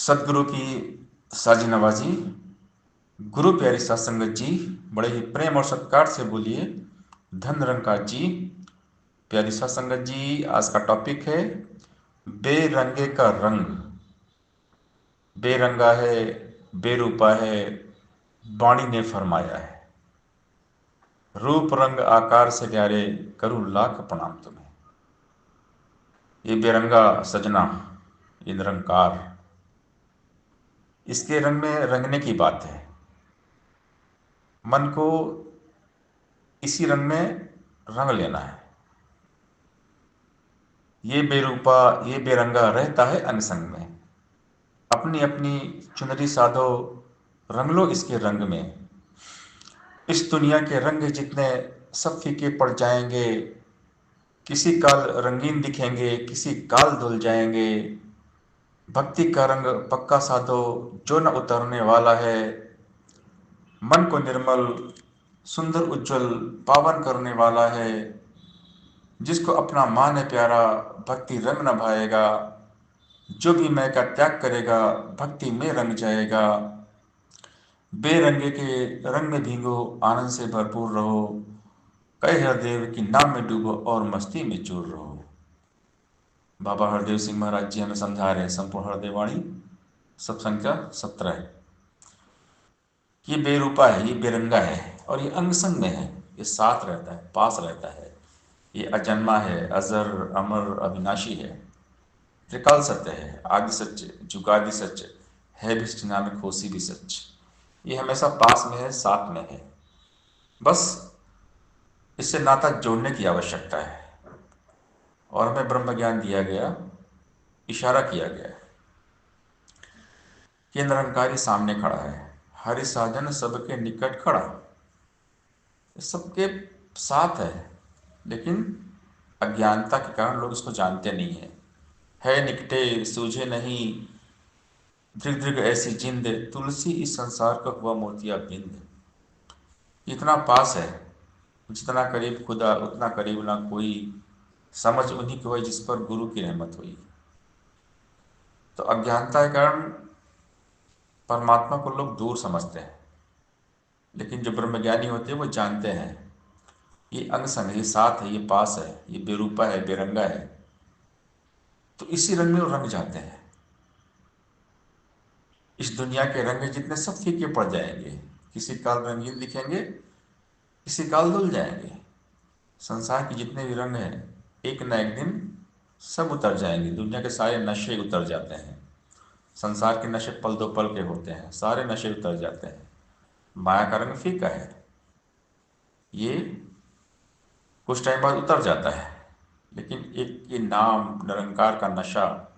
सदगुरु की साजी नवाजी। गुरु प्यारी सत्संगत जी, बड़े ही प्रेम और सत्कार से बोलिए धन निरंकार जी। प्यारी सत्संगत जी, आज का टॉपिक है बेरंगे का रंग। बेरंगा है, बेरूपा है, वाणी ने फरमाया है। रूप रंग आकार से न्यारे, करूँ लाख प्रणाम तुम्हें। ये बेरंगा सजना, ये निरंकार, इसके रंग में रंगने की बात है। मन को इसी रंग में रंग लेना है। ये बेरूपा, ये बेरंगा रहता है अंगसंग में। अपनी अपनी चुनरी साधो, रंग लो इसके रंग में। इस दुनिया के रंग जितने सब फीके पड़ जाएंगे। किसी काल रंगीन दिखेंगे, किसी काल धुल जाएंगे। भक्ति का रंग पक्का साधो, जो न उतरने वाला है। मन को निर्मल, सुंदर, उज्जवल, पावन करने वाला है। जिसको अपना मान है प्यारा, भक्ति रंग न भाएगा। जो भी मैं का त्याग करेगा, भक्ति में रंग जाएगा। बेरंगे के रंग में भीगो, आनंद से भरपूर रहो। कहे हरदेव की नाम में डूबो और मस्ती में चूर रहो। बाबा हरदेव सिंह महाराज जी हमें समझा रहे हैं संपूर्ण हरदेव वाणी सब संख्या 17। ये बेरूपा है, ये बेरंगा है और ये अंग संग में है। ये साथ रहता है, पास रहता है। ये अजन्मा है, अजर, अमर, अविनाशी है। त्रिकाल सत्य है, आदि सच, जुगादि सच, है भी सच, नानक होसी भी सच। ये हमेशा पास में है, साथ में है। बस इससे नाता जोड़ने की आवश्यकता है। और हमें ब्रह्म ज्ञान दिया गया, इशारा किया गया कि निरंकारी सामने खड़ा है। हरि साधन सबके निकट खड़ा, सबके साथ है। लेकिन अज्ञानता के कारण लोग इसको जानते नहीं है निकटे सूझे नहीं। दृग दृग ऐसी जिंद, तुलसी इस संसार का हुआ मोतिया बिंद। इतना पास है, जितना करीब खुदा उतना करीब ना कोई। समझ उन्हीं की हुई जिस पर गुरु की रहमत हुई। तो अज्ञानता के कारण परमात्मा को लोग दूर समझते हैं। लेकिन जो ब्रह्मज्ञानी होते हैं वो जानते हैं ये अंग संग, ये साथ है, ये पास है, ये बेरूपा है, बेरंगा है। तो इसी रंग में वो रंग जाते हैं। इस दुनिया के रंग जितने सब फीके पड़ जाएंगे। किसी काल रंगीन दिखेंगे, किसी काल धुल जाएंगे। संसार के जितने भी रंग हैं, एक न एक दिन सब उतर जाएंगे। दुनिया के सारे नशे उतर जाते हैं। संसार के नशे पल दो पल के होते हैं, सारे नशे उतर जाते हैं। माया का रंग फीका है, ये कुछ टाइम बाद उतर जाता है। लेकिन एक ये नाम निरंकार का नशा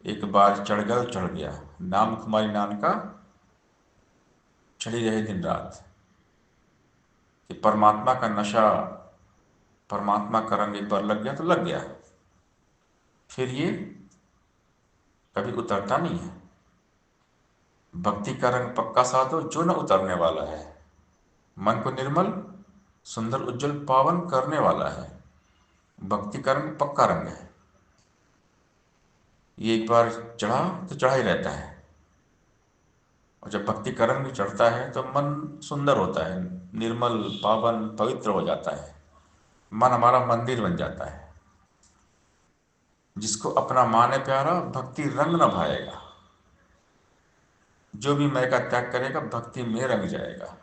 एक बार चढ़ गया। नाम तुम्हारी नाम का चढ़ी रहे दिन रात। कि परमात्मा का नशा, परमात्मा का रंग एक बार लग गया तो लग गया। फिर ये कभी उतरता नहीं है। भक्ति का रंग पक्का साधो, जो न उतरने वाला है। मन को निर्मल, सुंदर, उज्जवल, पावन करने वाला है। भक्ति का रंग पक्का रंग है। ये एक बार चढ़ा तो चढ़ा ही रहता है। और जब भक्ति का रंग चढ़ता है तो मन सुंदर होता है, निर्मल, पावन, पवित्र हो जाता है। मन हमारा मंदिर बन जाता है। जिसको अपना माने प्यारा, भक्ति रंग न भाएगा। जो भी मैं का त्याग करेगा, भक्ति में रंग जाएगा।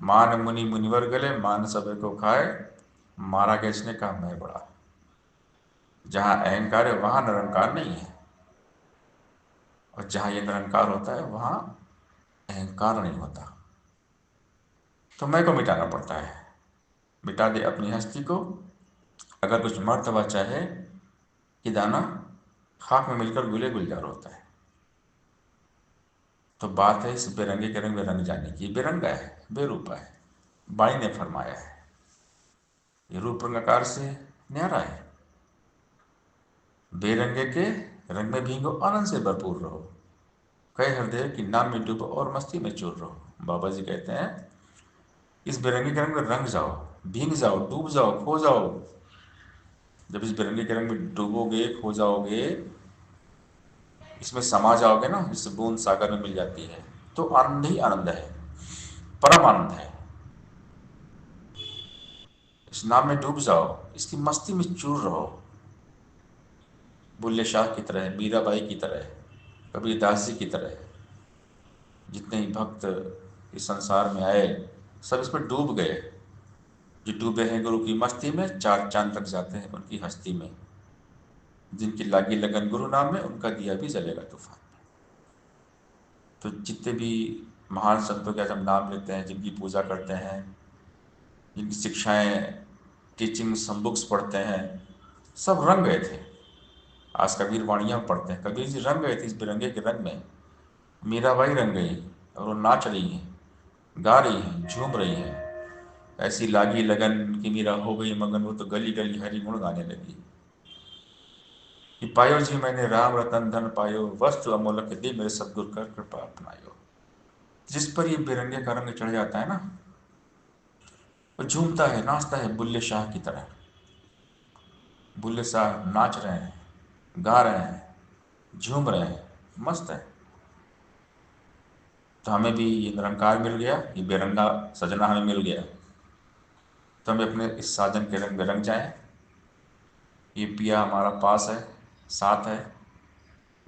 मान मुनि मुनिवर गले, मान सबे को खाए, मारा गैसने का मैं बड़ा। जहाँ अहंकार है वहाँ निरंकार नहीं है। और जहाँ ये निरंकार होता है वहाँ अहंकार नहीं होता। तो मैं को मिटाना पड़ता है। मिटा दे अपनी हस्ती को। अगर कुछ मर्तबा चाहे कि दाना खाक में मिलकर गुले गुलजार होता है। तो बात है इस बेरंगे के रंग में रंग जाने की। बेरंगा है, बेरूपा है, बाई ने फरमाया है। ये रूप रंगाकार से न्यारा है। बेरंगे के रंग में भीगो, आनंद से भरपूर रहो। कहे हृदय की नाम में डूबो और मस्ती में चूर रहो। बाबा जी कहते हैं इस बेरंगे के रंग में रंग जाओ, भीग जाओ, डूब जाओ, खो जाओ। जब इस बेरंगे के रंग में डूबोगे, खो जाओगे, इसमें समा जाओगे ना, जिससे बूंद सागर में मिल जाती है, तो आनंद ही आनंद है, परम आनंद है। इस नाम में डूब जाओ, इसकी मस्ती में चूर रहो। बुल्ले शाह की तरह, मीराबाई की तरह, कबीरदास जी की तरह, जितने ही भक्त इस संसार में आए, सब इसमें डूब गए। जो डूबे हैं गुरु की मस्ती में, चार चांद तक जाते हैं उनकी हस्ती में। जिनकी लागी लगन गुरु नाम में, उनका दिया भी जलेगा तूफान में। तो जितने भी महान संतों के आज हम नाम लेते हैं, जिनकी पूजा करते हैं, जिनकी शिक्षाएं, टीचिंग्स हम बुक्स पढ़ते हैं, सब रंग गए थे। आज कबीर वाणियाँ पढ़ते हैं, कबीर जी रंग गए थे इस बिरंगे के रंग में। मीराबाई रंग गई, और वो नाच रही हैं, गा रही हैं, झूम रही हैं। ऐसी लागी लगन कि मीरा हो गई मगन, वो तो गली गली हरि गुण गाने लगी। कि पायो जी मैंने राम रतन धन पायो, वस्त्र अमोलक दी मेरे सदगुरु कर कृपा अपनायो। जिस पर ये बिरंगे का रंग चढ़ जाता है ना, वो झूमता है, नाचता है बुल्ले शाह की तरह। बुल्ले शाह नाच रहे हैं, गा रहे हैं, झूम रहे हैं, मस्त है। तो हमें भी ये निरंकार मिल गया, ये बेरंगा सजना हमें मिल गया। तो हमें अपने इस साजन के रंग में रंग जाएं। ये पिया हमारा पास है, साथ है,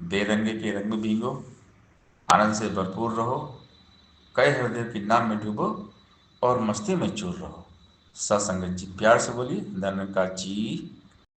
बेरंगे के रंग में भीगो, आनंद से भरपूर रहो, कई हृदय के नाम में डूबो, और मस्ती में चूर रहो। सत्संगत जी, प्यार से बोलिए, निरंकार जी